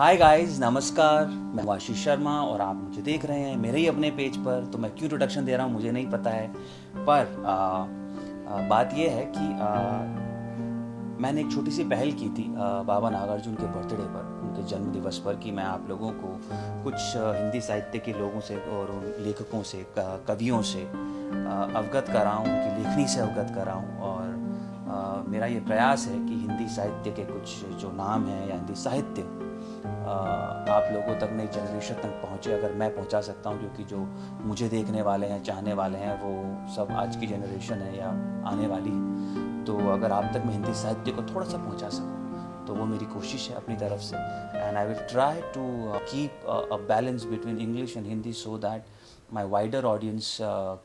Hi guys, नमस्कार। मैं हूं आशीष शर्मा और आप मुझे देख रहे हैं मेरे ही अपने पेज पर। तो मैं क्यों इंट्रोडक्शन दे रहा हूं मुझे नहीं पता है, पर बात यह है कि मैंने एक छोटी सी पहल की थी बाबा नागार्जुन के बर्थडे पर, उनके जन्म दिवस पर, कि मैं आप लोगों को कुछ हिंदी साहित्य के लोगों से और उन लेखकों से, कवियों से अवगत कराऊं, उनकी लेखनी से अवगत कराऊं। और मेरा ये प्रयास है कि हिंदी साहित्य के कुछ जो नाम हैं या हिंदी साहित्य आप लोगों तक, नई जनरेशन तक पहुँचे। अगर मैं पहुँचा सकता हूँ, क्योंकि जो मुझे देखने वाले हैं, चाहने वाले हैं, वो सब आज की जनरेशन है या आने वाली है। तो अगर आप तक मैं हिंदी साहित्य को थोड़ा सा पहुँचा सकूँ तो वो मेरी कोशिश है अपनी तरफ से। And I will try to keep a balance between English and Hindi so that my wider audience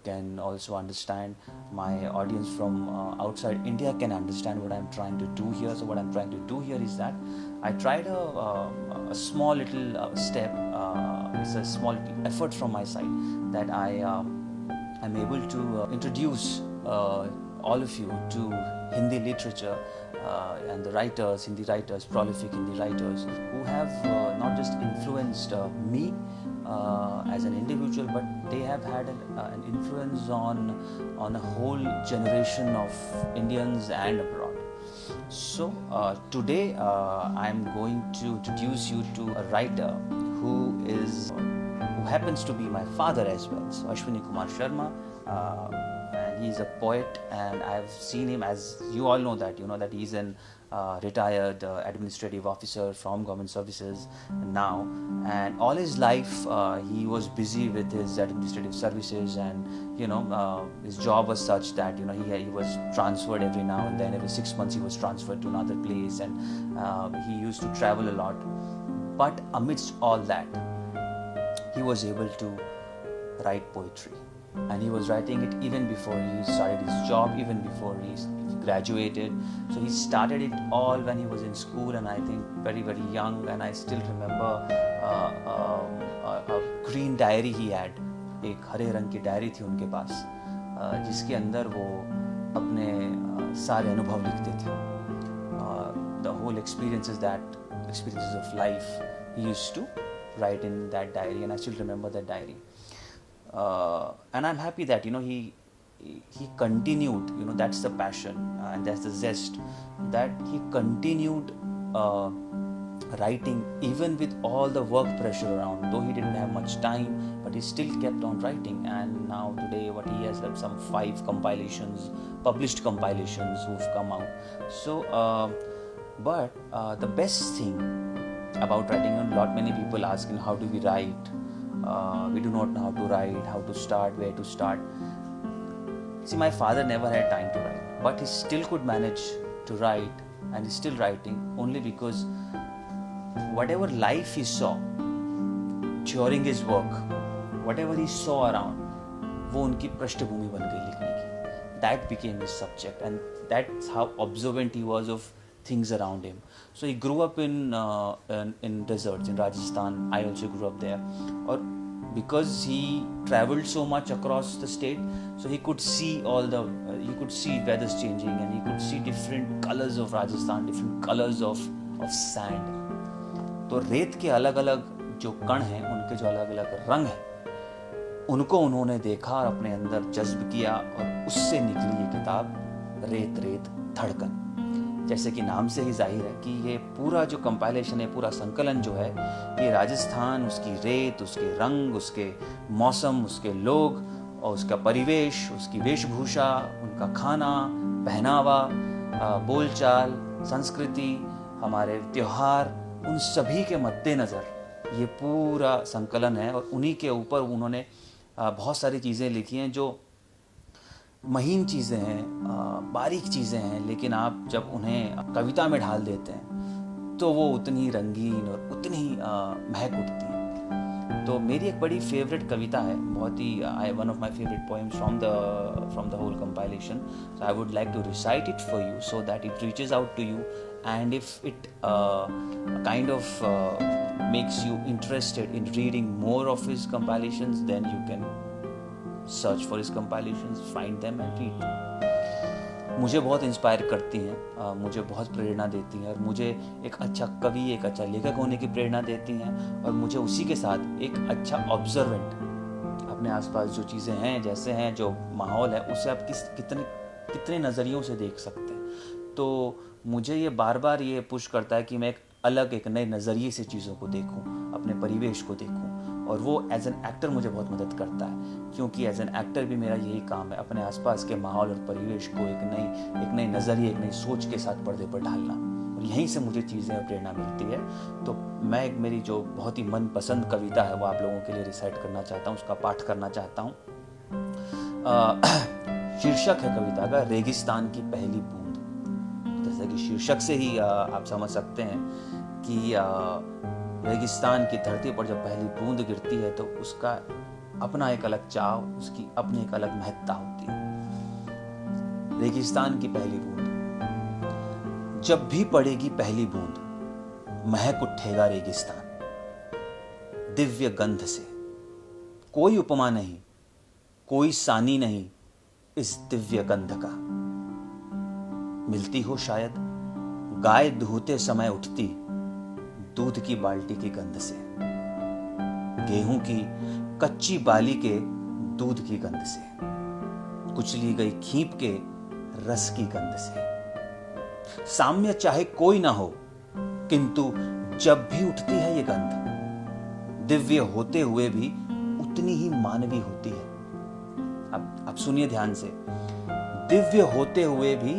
can also understand, my audience from outside India can understand what I'm trying to do here. So what I'm trying to do here is that I tried a small little step, it's a small effort from my side, that I am able to introduce all of you to Hindi literature and the writers, Hindi writers, prolific Hindi writers who have not just influenced me as an individual, but they have had an influence on a whole generation of Indians and abroad. So today I'm going to introduce you to a writer who happens to be my father as well. So Ashwini Kumar Sharma. And he's a poet, and I've seen him, as you all know that he's an retired administrative officer from government services now, and all his life he was busy with his administrative services, and his job was such that he was transferred every now and then. Every 6 months he was transferred to another place, and he used to travel a lot. But amidst all that, he was able to write poetry. And he was writing it even before he started his job, even before he graduated. So he started it all when he was in school, and I think very, very young. And I still remember a green diary he had. एक हरे रंग की diary थी उनके पास, जिसके अंदर वो अपने सारे अनुभव लिखते थे. The whole experiences of life he used to write in that diary, and I still remember that diary. And I'm happy that he continued. That's the passion, and that's the zest, that he continued writing even with all the work pressure around. Though he didn't have much time, but he still kept on writing. And now today, what he has done, some 5 compilations, published compilations who've come out. So but the best thing about writing, a lot many people asking, how do we write? We do not know how to write, how to start, where to start. See, my father never had time to write, but he still could manage to write, and he's still writing only because whatever life he saw during his work, whatever he saw around, वो उनकी पृष्ठभूमि बन गई लिखने की. That became his subject, and that's how observant he was of things around him. So he grew up in deserts in Rajasthan. I also grew up there. Or because he traveled so much across the state, so he could see he could see weathers changing, and he could see different colors of Rajasthan, different colors of sand. तो रेत के अलग अलग जो कण हैं, उनके जो अलग अलग रंग हैं, उनको उन्होंने देखा और अपने अंदर जज्ब किया, और उससे निकली ये किताब रेत रेत धड़कन. जैसे कि नाम से ही जाहिर है कि ये पूरा जो कंपाइलेशन है, पूरा संकलन जो है, ये राजस्थान, उसकी रेत, उसके रंग, उसके मौसम, उसके लोग और उसका परिवेश, उसकी वेशभूषा, उनका खाना, पहनावा, बोलचाल, संस्कृति, हमारे त्योहार, उन सभी के मद्देनज़र ये पूरा संकलन है. और उन्हीं के ऊपर उन्होंने बहुत सारी चीज़ें लिखी हैं जो महीन चीज़ें हैं, बारीक चीज़ें हैं, लेकिन आप जब उन्हें कविता में ढाल देते हैं तो वो उतनी रंगीन और उतनी महक उठती हैं. तो मेरी एक बड़ी फेवरेट कविता है, बहुत ही one of my favourite poems from the whole compilation. So I would like to recite it for you so that it reaches out to you, and if it kind of makes you interested in reading more of his compilations, then you can search for his compilations, find them and read them. मुझे बहुत inspire करती हैं, मुझे बहुत प्रेरणा देती हैं और मुझे एक अच्छा कवि, एक अच्छा लेखक होने की प्रेरणा देती हैं और मुझे उसी के साथ एक अच्छा ऑब्जर्वेंट, अपने आसपास जो चीज़ें हैं, जैसे हैं, जो माहौल है, उसे आप कितने नज़रियों से देख सकते हैं। तो मुझे ये बार बार ये पुश करता है कि मैं एक नए नज़रिए से चीज़ों को देखूं, अपने परिवेश को देखूं, और वो एज एन एक्टर मुझे बहुत मदद करता है, क्योंकि एज एन एक्टर भी मेरा यही काम है, अपने आसपास के माहौल और परिवेश को एक नए नज़रिए, एक नई सोच के साथ पर्दे पर ढालना, और यहीं से मुझे चीज़ें और प्रेरणा मिलती है। तो मैं मेरी जो बहुत ही मनपसंद कविता है वो आप लोगों के लिए रिसाइट करना चाहता हूँ, उसका पाठ करना चाहता हूँ। शीर्षक है कविता का रेगिस्तान की पहली बूंद। जैसे कि शीर्षक से ही आप समझ सकते हैं कि रेगिस्तान की धरती पर जब पहली बूंद गिरती है तो उसका अपना एक अलग चाव, उसकी अपनी एक अलग महत्ता होती है। रेगिस्तान की पहली बूंद, जब भी पड़ेगी पहली बूंद महक उठेगा रेगिस्तान दिव्य गंध से। कोई उपमा नहीं, कोई सानी नहीं इस दिव्य गंध का। मिलती हो शायद गाय दूहते समय उठती दूध की बाल्टी की गंध से, गेहूं की कच्ची बाली के दूध की गंध से, कुचली गई खींप के रस की गंध से। साम्य चाहे कोई ना हो, किंतु जब भी उठती है ये गंध दिव्य होते हुए भी उतनी ही मानवी होती है। अब सुनिए ध्यान से, दिव्य होते हुए भी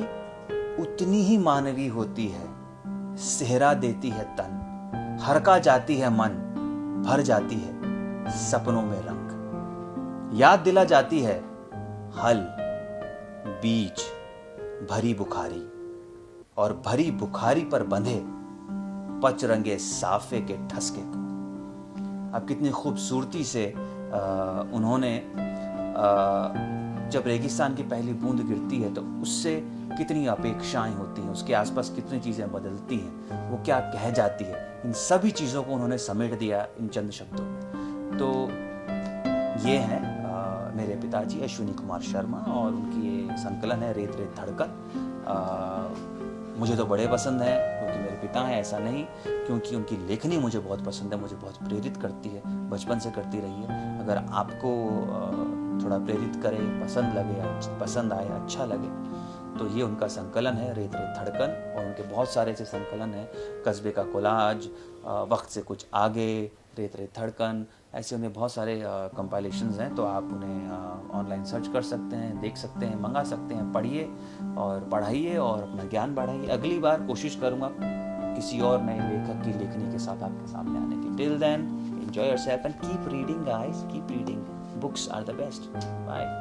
उतनी ही मानवी होती है। सेहरा देती है तन, हरका जाती है मन, भर जाती है सपनों में रंग। याद दिला जाती है हल, बीज, भरी बुखारी, और भरी बुखारी पर बंधे पचरंगे साफे के ठसके को। अब कितनी खूबसूरती से उन्होंने जब रेगिस्तान की पहली बूंद गिरती है तो उससे कितनी अपेक्षाएं होती हैं, उसके आसपास कितनी चीज़ें बदलती हैं, वो क्या कह जाती है, इन सभी चीज़ों को उन्होंने समेट दिया इन चंद शब्दों में। तो ये हैं मेरे पिताजी अश्विनी कुमार शर्मा, और उनकी ये संकलन है रेत रेत धड़कन। मुझे तो बड़े पसंद है क्योंकि मेरे पिता हैं, ऐसा नहीं, क्योंकि उनकी लेखनी मुझे बहुत पसंद है, मुझे बहुत प्रेरित करती है, बचपन से करती रही है। अगर आपको थोड़ा प्रेरित करे, पसंद लगे, पसंद आए, अच्छा लगे, तो ये उनका संकलन है रेत रेत धड़कन। और उनके बहुत सारे ऐसे संकलन हैं, कस्बे का कोलाज, वक्त से कुछ आगे, रेत रेत धड़कन, ऐसे उन्हें बहुत सारे कंपाइलेशंस हैं। तो आप उन्हें ऑनलाइन सर्च कर सकते हैं, देख सकते हैं, मंगा सकते हैं, पढ़िए और पढ़ाइए और अपना ज्ञान बढ़ाइए। अगली बार कोशिश करूँगा किसी और नए लेखक की लेखनी के साथ आपके सामने आने की। Till then, enjoy yourself and keep reading guys, keep reading. Books are the best. Bye.